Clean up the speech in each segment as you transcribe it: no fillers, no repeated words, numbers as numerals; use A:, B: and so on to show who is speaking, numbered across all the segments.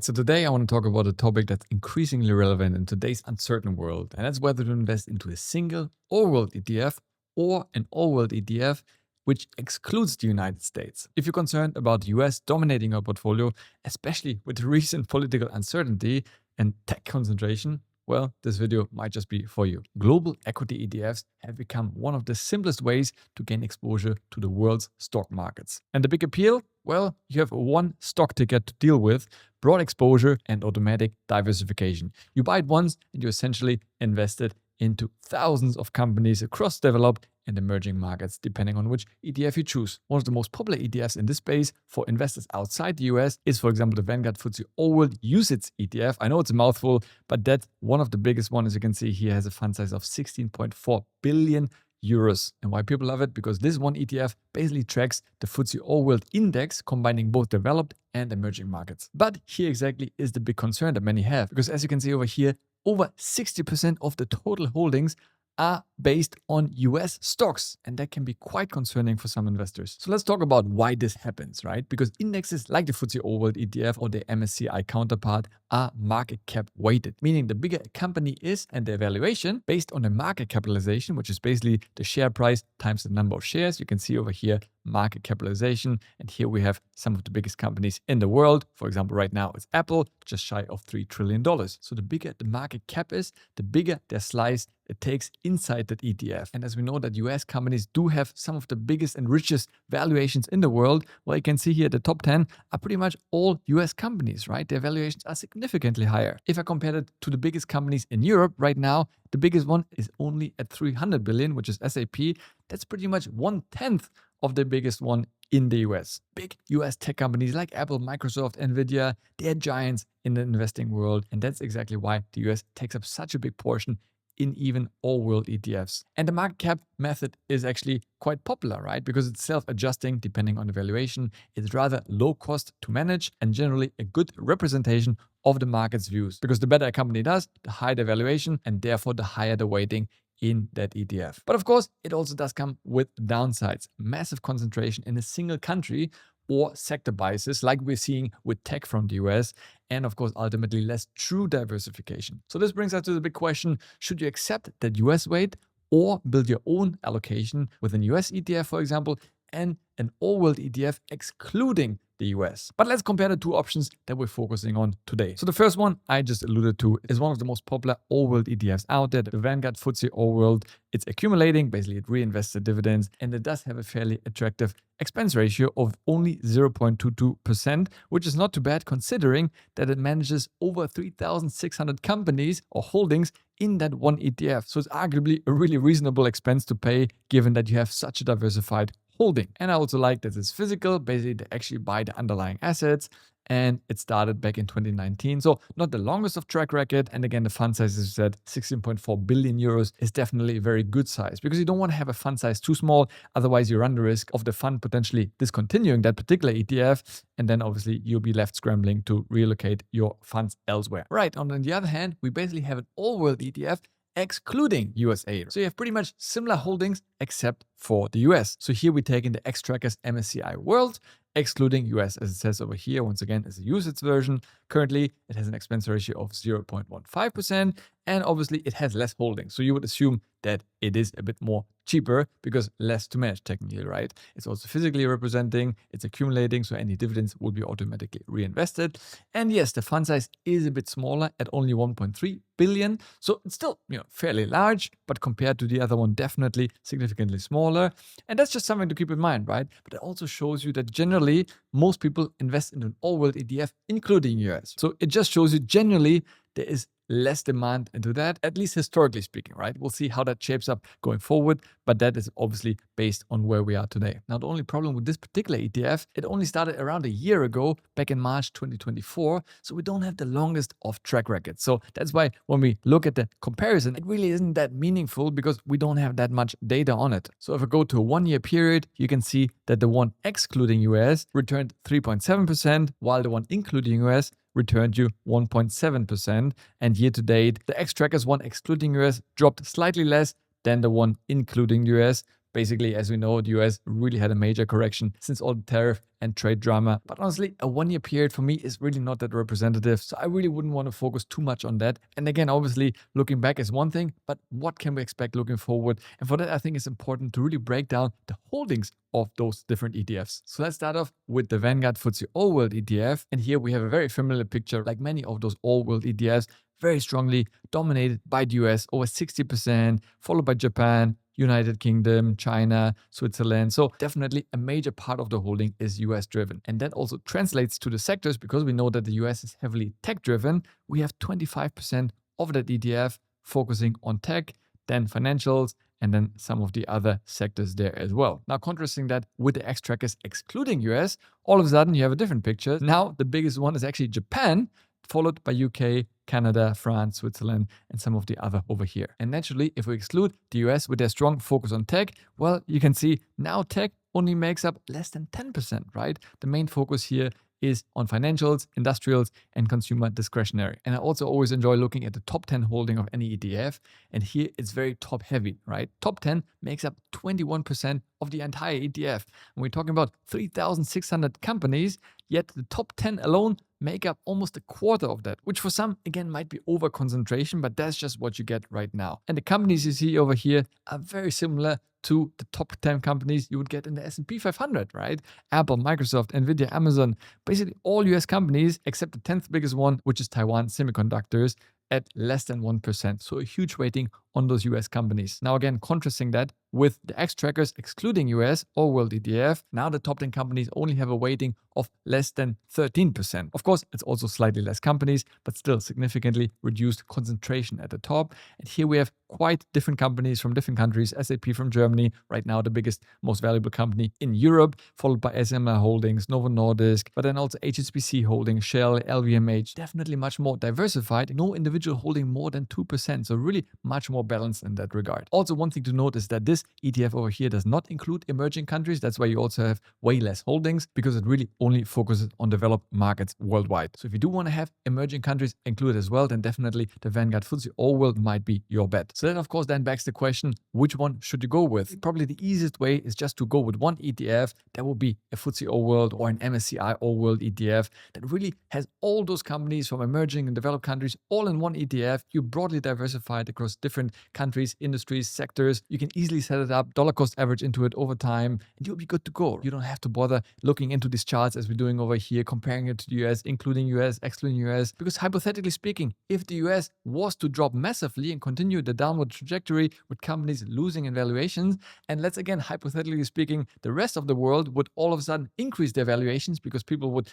A: So today I want to talk about a topic that's increasingly relevant in today's uncertain world, and that's whether to invest into a single all-world ETF or an all-world ETF which excludes the United States. If you're concerned about the US dominating your portfolio, especially with the recent political uncertainty and tech concentration, well, this video might just be for you. Global equity ETFs have become one of the simplest ways to gain exposure to the world's stock markets. And the big appeal? Well, you have one stock ticket to deal with, broad exposure and automatic diversification. You buy it once and you essentially invested into thousands of companies across developed and emerging markets, depending on which ETF you choose. One of the most popular ETFs in this space for investors outside the US is, for example, the Vanguard FTSE All-World UCITS ETF. I know it's a mouthful, but that's one of the biggest ones. As you can see here, has a fund size of 16.4 billion euros. And why people love it? Because this one ETF basically tracks the FTSE All-World Index, combining both developed and emerging markets. But here exactly is the big concern that many have, because as you can see over here, over 60% of the total holdings are based on US stocks, and that can be quite concerning for some investors. So let's talk about why this happens, right? Because indexes like the FTSE All-World ETF or the MSCI counterpart are market cap weighted, meaning the bigger a company is and the valuation based on the market capitalization, which is basically the share price times the number of shares. You can see over here market capitalization, and here we have some of the biggest companies in the world. For example, right now it's Apple, just shy of $3 trillion. So the bigger the market cap is, the bigger their slice it takes inside that ETF. And as we know that US companies do have some of the biggest and richest valuations in the world, well, you can see here the top 10 are pretty much all US companies, right? Their valuations are significantly higher. If I compare it to the biggest companies in Europe right now, the biggest one is only at 300 billion, which is SAP. That's pretty much 1/10 of the biggest one in the US. Big US tech companies like Apple, Microsoft, Nvidia, they're giants in the investing world. And that's exactly why the US takes up such a big portion in even all-world ETFs. And the market cap method is actually quite popular, right? Because it's self-adjusting depending on the valuation. It's rather low cost to manage and generally a good representation of the market's views. Because the better a company does, the higher the valuation and therefore the higher the weighting in that ETF. But of course, it also does come with downsides. Massive concentration in a single country or sector biases like we're seeing with tech from the US, and of course, ultimately less true diversification. So this brings us to the big question, should you accept that US weight or build your own allocation with an US ETF, for example, and an all-world ETF excluding the US. But let's compare the two options that we're focusing on today. So the first one I just alluded to is one of the most popular all-world ETFs out there, the Vanguard FTSE All-World. It's accumulating, basically it reinvests the dividends, and it does have a fairly attractive expense ratio of only 0.22%, which is not too bad considering that it manages over 3,600 companies or holdings in that one ETF. So it's arguably a really reasonable expense to pay given that you have such a diversified holding. And I also like that it's physical. Basically, they actually buy the underlying assets, and it started back in 2019. So not the longest of track record. And again, the fund size, as you said, 16.4 billion euros is definitely a very good size because you don't want to have a fund size too small. Otherwise, you run the risk of the fund potentially discontinuing that particular ETF. And then obviously you'll be left scrambling to relocate your funds elsewhere. Right. On the other hand, we basically have an all-world ETF excluding USA. So you have pretty much similar holdings except for the US. So here we take in the Xtrackers MSCI World, excluding US, as it says over here. Once again, is a UCITS version. Currently, it has an expense ratio of 0.15%, and obviously it has less holdings. So you would assume that it is a bit more cheaper because less to manage technically, right? It's also physically representing, it's accumulating, so any dividends will be automatically reinvested. And yes, the fund size is a bit smaller at only 1.3 billion. So it's still, fairly large, but compared to the other one, definitely significantly smaller. And that's just something to keep in mind, right? But it also shows you that generally most people invest in an all-world ETF, including US. So it just shows you generally there is less demand into that, at least historically speaking, right? We'll see how that shapes up going forward, but that is obviously based on where we are today. Now, the only problem with this particular ETF, it only started around a year ago, back in March 2024, so we don't have the longest of track record. So that's why when we look at the comparison, it really isn't that meaningful because we don't have that much data on it. So if I go to a 1 year period, you can see that the one excluding US returned 3.7%, while the one including US returned you 1.7%. And year to date, the Xtrackers one excluding US dropped slightly less than the one including US, Basically, as we know, the US really had a major correction since all the tariff and trade drama. But honestly, a 1 year period for me is really not that representative. So I really wouldn't want to focus too much on that. And again, obviously, looking back is one thing, but what can we expect looking forward? And for that, I think it's important to really break down the holdings of those different ETFs. So let's start off with the Vanguard FTSE All World ETF. And here we have a very familiar picture, like many of those All World ETFs, very strongly dominated by the US, over 60%, followed by Japan, United Kingdom, China, Switzerland. So definitely a major part of the holding is US driven. And that also translates to the sectors because we know that the US is heavily tech driven. We have 25% of that ETF focusing on tech, then financials, and then some of the other sectors there as well. Now, contrasting that with the X trackers excluding US, all of a sudden you have a different picture. Now, the biggest one is actually Japan, followed by UK, Canada, France, Switzerland, and some of the other over here. And naturally, if we exclude the US with their strong focus on tech, well, you can see now tech only makes up less than 10%, right? The main focus here is on financials, industrials, and consumer discretionary. And I also always enjoy looking at the top 10 holding of any ETF. And here it's very top heavy, right? Top 10 makes up 21% of the entire ETF. And we're talking about 3,600 companies, yet the top 10 alone make up almost a quarter of that, which for some, again, might be over concentration, but that's just what you get right now. And the companies you see over here are very similar to the top 10 companies you would get in the S&P 500, right? Apple, Microsoft, Nvidia, Amazon, basically all US companies except the 10th biggest one, which is Taiwan Semiconductors, at less than 1%. So a huge weighting on those US companies. Now again, contrasting that with the X trackers excluding US or World ETF, now the top 10 companies only have a weighting of less than 13%. Of course, it's also slightly less companies, but still significantly reduced concentration at the top. And here we have quite different companies from different countries. SAP from Germany, right now the biggest, most valuable company in Europe, followed by SMR Holdings, Novo Nordisk, but then also HSBC Holdings, Shell, LVMH, definitely much more diversified. No individual holding more than 2%. So really much more balanced in that regard. Also, one thing to note is that this ETF over here does not include emerging countries. That's why you also have way less holdings because it really only focuses on developed markets worldwide. So if you do want to have emerging countries included as well, then definitely the Vanguard FTSE All World might be your bet. So that of course then begs the question, which one should you go with? Probably the easiest way is just to go with one ETF. That would be a FTSE All World or an MSCI All World ETF that really has all those companies from emerging and developed countries all in one ETF. You're broadly diversified across different countries, industries, sectors. You can easily set it up, dollar cost average into it over time, and you'll be good to go. You don't have to bother looking into these charts as we're doing over here, comparing it to the US, including US, excluding US, because hypothetically speaking, if the US was to drop massively and continue the downward trajectory with companies losing in valuations, and let's again, hypothetically speaking, the rest of the world would all of a sudden increase their valuations because people would,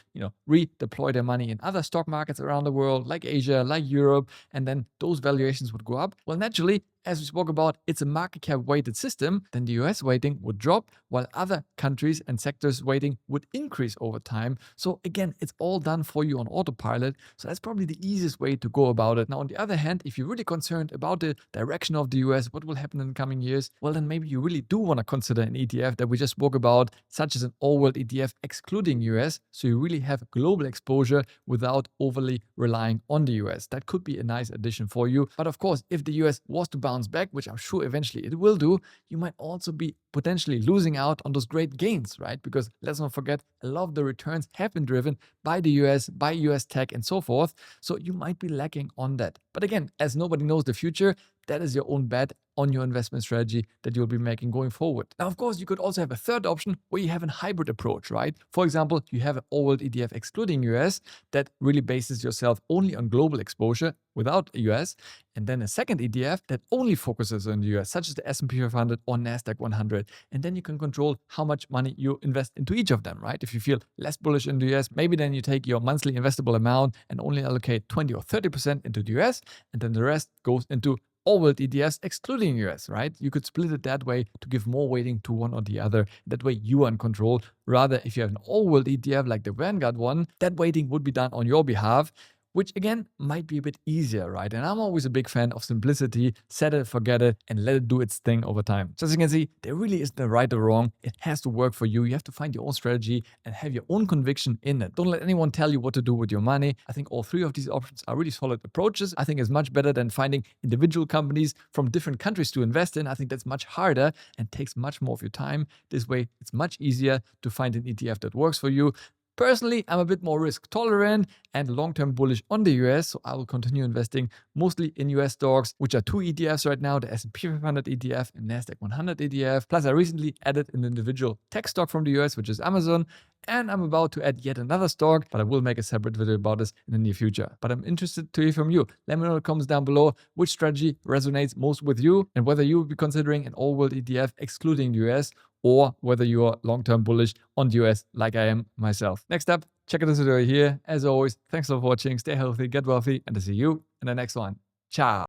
A: redeploy their money in other stock markets around the world, like Asia, like Europe, and then those valuations would go up. Well, naturally, as we spoke about, it's a market cap weighted system, then the US weighting would drop while other countries and sectors weighting would increase over time. So again, it's all done for you on autopilot. So that's probably the easiest way to go about it. Now, on the other hand, if you're really concerned about the direction of the US, what will happen in the coming years, well, then maybe you really do want to consider an ETF that we just spoke about, such as an all-world ETF excluding US. So you really have global exposure without overly relying on the US. That could be a nice addition for you. But of course, if the US was to bounce back, which I'm sure eventually it will do, you might also be potentially losing out on those great gains, right? Because let's not forget, a lot of the returns have been driven by the US, by US tech and so forth. So you might be lacking on that. But again, as nobody knows the future, that is your own bet on your investment strategy that you'll be making going forward. Now, of course, you could also have a third option where you have a hybrid approach, right? For example, you have an all-world ETF excluding US that really bases yourself only on global exposure without US, and then a second ETF that only focuses on the US, such as the S&P 500 or NASDAQ 100. And then you can control how much money you invest into each of them, right? If you feel less bullish in the US, maybe then you take your monthly investable amount and only allocate 20 or 30% into the US, and then the rest goes into all-world ETFs excluding US, right? You could split it that way to give more weighting to one or the other. That way you are in control. Rather, if you have an all-world ETF like the Vanguard one, that weighting would be done on your behalf, which again might be a bit easier, right? And I'm always a big fan of simplicity, set it, forget it, and let it do its thing over time. So as you can see, there really isn't a right or wrong. It has to work for you. You have to find your own strategy and have your own conviction in it. Don't let anyone tell you what to do with your money. I think all three of these options are really solid approaches. I think it's much better than finding individual companies from different countries to invest in. I think that's much harder and takes much more of your time. This way, it's much easier to find an ETF that works for you. Personally, I'm a bit more risk tolerant and long-term bullish on the US, so I will continue investing mostly in US stocks, which are two ETFs right now, the S&P 500 ETF and NASDAQ 100 ETF. Plus, I recently added an individual tech stock from the US, which is Amazon, and I'm about to add yet another stock, but I will make a separate video about this in the near future. But I'm interested to hear from you. Let me know in the comments down below which strategy resonates most with you and whether you would be considering an all-world ETF excluding the US, or whether you are long-term bullish on the US like I am myself. Next up, check out this video here. As always, thanks for watching, stay healthy, get wealthy, and I'll see you in the next one. Ciao.